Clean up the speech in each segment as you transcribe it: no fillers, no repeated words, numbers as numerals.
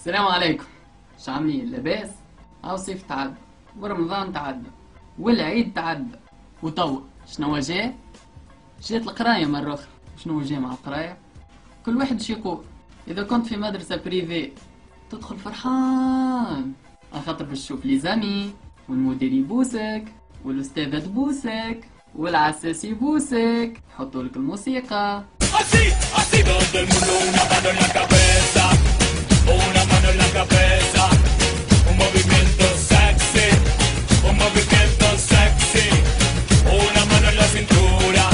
السلام عليكم. شو عاملين؟ لاباس؟ هاو صيف تعدى ورمضان تعدى والعيد تعدى وتوا شنو جا؟ جات القراية مرة أخرى. شنو جا مع القراية؟ كل واحد شي يقول. إذا كنت في مدرسة بريفي تدخل فرحان على خاطر باش تشوف لي زامي والمدير يبوسك والأستاذة تبوسك والعساس يبوسك يحطولك الموسيقى. Así todo el mundo una mano en la cabeza, una mano en la cabeza, un movimiento sexy, un movimiento sexy, una mano en la cintura,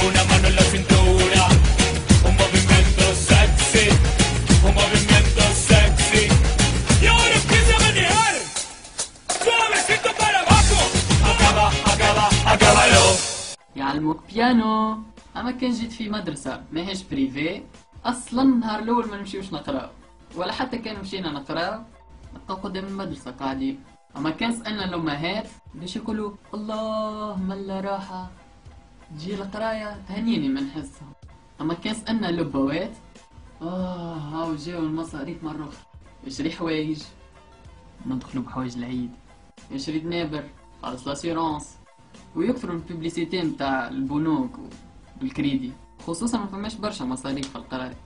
una mano en la cintura, un movimiento sexy, un movimiento sexy. Y ahora empieza a manejar, suavecito para abajo, acábalo. يعلموك بيانو. اما كان جيت في مدرسة ماهيش بريفي اصلا النهار الاول ما نمشيوش نقراو، ولا حتى كان مشينا نقراو نلقاو قدام المدرسة قاعدين. اما كان سألنا الامهات باش يقولوا الله ملا راحة تجي القراية تهنيني ما نحسها. اما كان سألنا الابوات هاو جاو المصاريف مرة اخرى، اشري حوايج ندخلوا بحوايج العيد، اشري دنابر خلص لاسيرونس، ويكثروا الببليسيتي متاع البنوك والكريدي، خصوصا ما فماش برشا مصاريف في القراية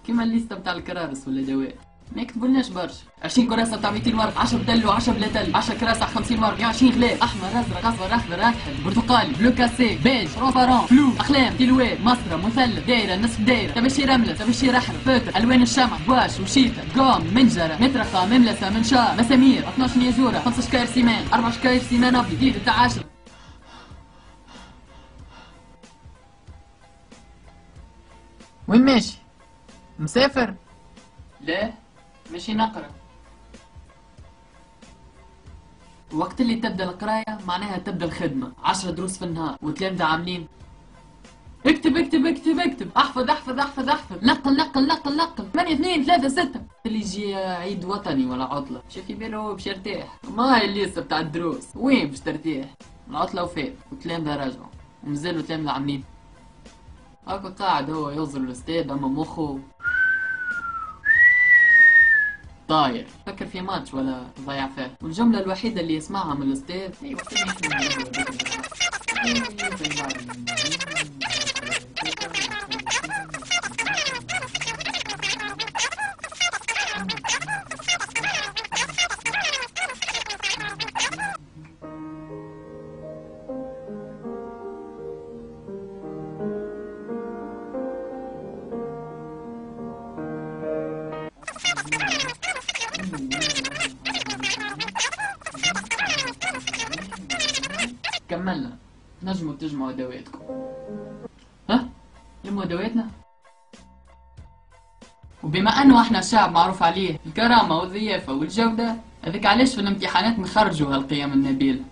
كيما الليسته متاع الكرارس ولا دواء ما يكتبولناش برشا. 20 كراسة تاع 200 ورق، 10 دلو 10 بلا دلو، 10 كراسة 50 ورق، 120 غلاف، احمر ازرق اصفر اخضر اسود برتقالي بلو كاسي بيج ترونسبارون فلو اقلام كيلوات مسطرة مثلث دايرة نصف دايرة، تبشي رملة تبشي رحلة فاتر الوان الشمع بواش وشيتا قوم منجرة مطرقة مملسة منشار مسامير 12 نيزورة 5 شكاير سيمان 4 شكاير سيمان ابيض جديد تاع 10. وين ماشي؟ مسافر؟ لا ماشي نقرا. وقت اللي تبدا القراية معناها تبدا الخدمة، 10 دروس في النهار وتلامذة عاملين اكتب اكتب اكتب اكتب، احفظ احفظ احفظ احفظ، نقل نقل نقل نقل، 8 2 3 6. اللي يجي عيد وطني ولا عطلة مش في باله باش يرتاح، ما هي الليسة بتاع الدروس، وين باش ترتاح؟ العطلة وفات وتلامذة راجعوا ومازالوا تلامذة عاملين هاكا قاعد هو يوزر الاستاذ اما مخه طاير فكر في ماتش ولا ضيع فيه. والجملة الوحيدة اللي يسمعها من الاستاذ كملنا. نجموا تجمعوا ادواتكم. ها؟ لموا ادواتنا؟ وبما انه احنا شعب معروف عليه الكرامة والضيافة والجودة، هذاك علاش في الامتحانات نخرجوا هالقيم النبيلة.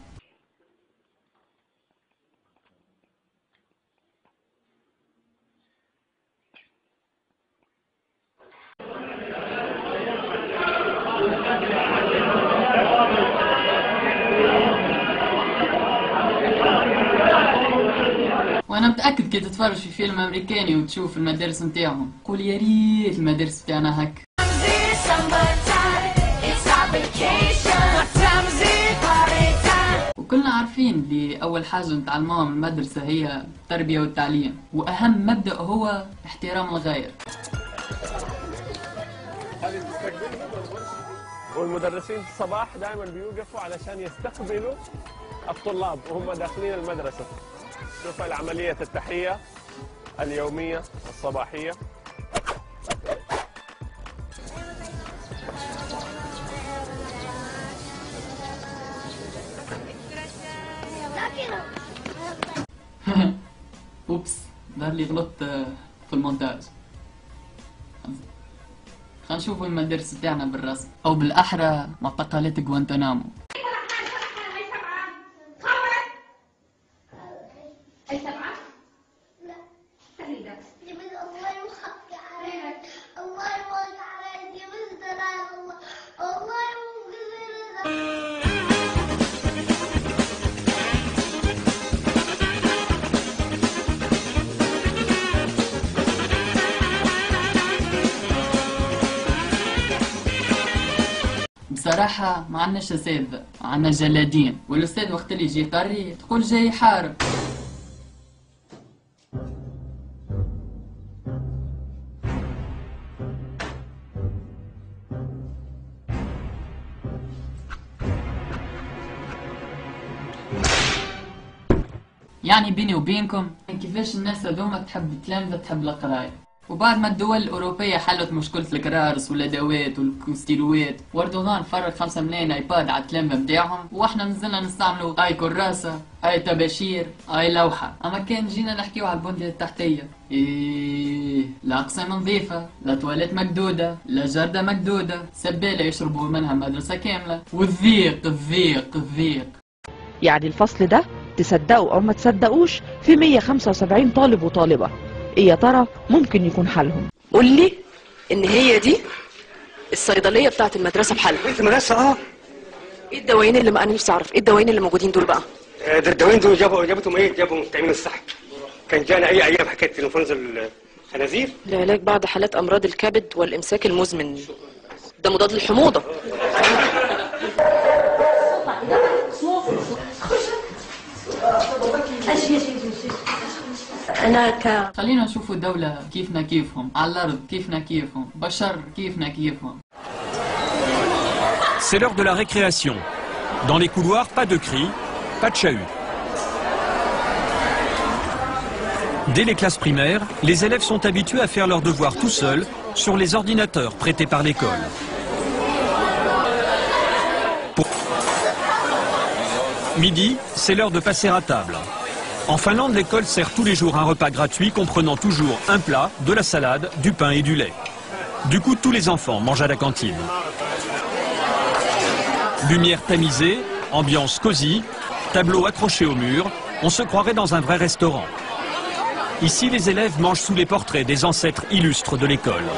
وانا متاكد كي تتفرج في فيلم امريكاني وتشوف المدارس نتاعهم قول يا ريت المدارس نتاعنا هكا. وكلنا عارفين اللي اول حاجه نتعلموها من المدرسه هي التربيه والتعليم، واهم مبدا هو احترام الغير. والمدرسين في الصباح دائما بيوقفوا علشان يستقبلوا الطلاب وهم داخلين المدرسة. شوف العملية التحية اليومية الصباحية. اوبس ظهر لي غلطت في المونتاج. خلينا نشوفوا المدارس بتاعنا بالرسم او بالاحرى معتقلات غوانتنامو. بصراحة ما عندناش اساتذة، عندنا جلادين، والاستاذ وقت اللي يجي يقري تقول جاي يحارب. يعني بيني وبينكم كيفاش الناس هذوما تحب التلامذة تحب القراية، وبعد ما الدول الأوروبية حلت مشكلة الكرارس والأدوات والستيلوات وأردوغان فرق 5 ملايين ايباد على التلامذة متاعهم، واحنا نزلنا نستعملوا اي كراسة اي طباشير اي لوحة. اما كان جينا نحكيو على البنية التحتية، لا أقسام نظيفة، لا تواليت مكدودة، لا جردة مكدودة، سبالة يشربوا منها مدرسة كاملة، والضيق الضيق الضيق. يعني الفصل ده تصدقوا او ما تصدقوش في 175 طالب وطالبة. ايه يا ترى ممكن يكون حالهم؟ قول لي ان هي دي الصيدليه بتاعت المدرسه بحالها. بنت المدرسه ايه الدوايين اللي انا نفسي اعرف ايه الدوايين اللي موجودين دول بقى؟ ده الدوايين دول جابتهم ايه؟ جابوا تامين الصحه. كان جانا اي ايام حكايه الانفلونزا الخنازير العلاج بعد حالات امراض الكبد والامساك المزمن. ده مضاد للحموضه. خلينا نشوفوا الدولة كيفنا كيفهم، على الأرض كيفنا كيفهم، بشر كيفنا كيفهم. C'est l'heure de la récréation. Dans les couloirs, pas de cris, pas de chahut. Dès les classes primaires, les élèves sont habitués à faire leurs devoirs tout seuls sur les ordinateurs prêtés par l'école. Midi, c'est l'heure de passer à table. En Finlande, l'école sert tous les jours un repas gratuit comprenant toujours un plat, de la salade, du pain et du lait. Du coup, tous les enfants mangent à la cantine. Lumière tamisée, ambiance cosy, tableaux accrochés au mur, on se croirait dans un vrai restaurant. Ici, les élèves mangent sous les portraits des ancêtres illustres de l'école.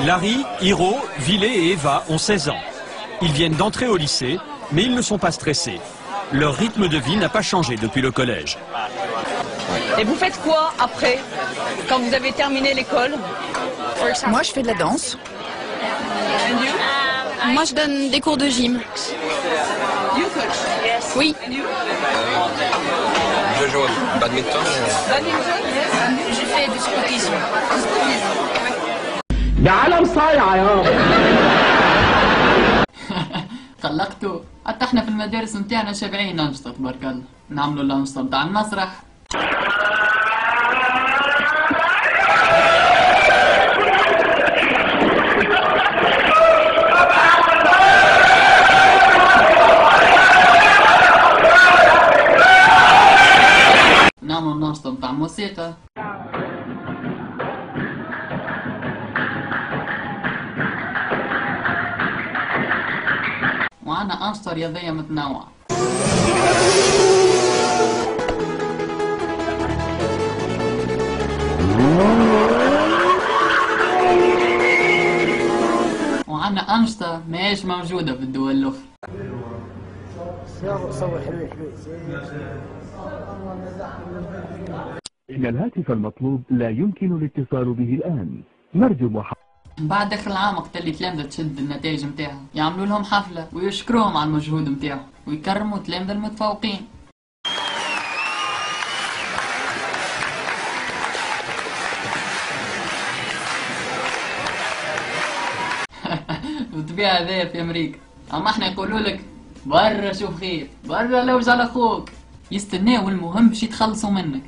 Larry, Hiro, Ville et Eva ont 16 ans. Ils viennent d'entrer au lycée, mais ils ne sont pas stressés. Leur rythme de vie n'a pas changé depuis le collège. Et vous faites quoi après, quand vous avez terminé l'école? Moi, je fais de la danse. Moi, je donne des cours de gym. Oui. Je joue au badminton. Je fais du scoutisme. ده عالم صايع يا خلقتوا حتى احنا في المدارس متاعنا شابعين أنشطة تبارك الله، نعملوا الأنشطة متاع المسرح. نعملوا الأنشطة متاع الموسيقى. وعنا أنشطة رياضية متنوعة. وعنا أنشطة ماهيش موجودة في الدول الأخرى. إن الهاتف المطلوب لا يمكن الاتصال به الآن. نرجو بعد آخر العام وقت اللي تلامذة تشد النتائج متاعها يعملوا لهم حفلة ويشكروهم على المجهود متاعهم ويكرموا تلامذة المتفوقين. وطبيعة هذايا في أمريكا، أما احنا يقولوا لك برا شوف خير، برا لوج على أخوك، يستناو المهم باش يتخلصوا منك.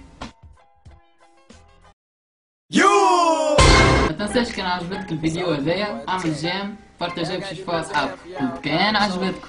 ما تنساش كان عجبتك الفيديو هذايا اعمل جيم بارتاجيه باش يشوفوها اصحابك، وكان عجبتكم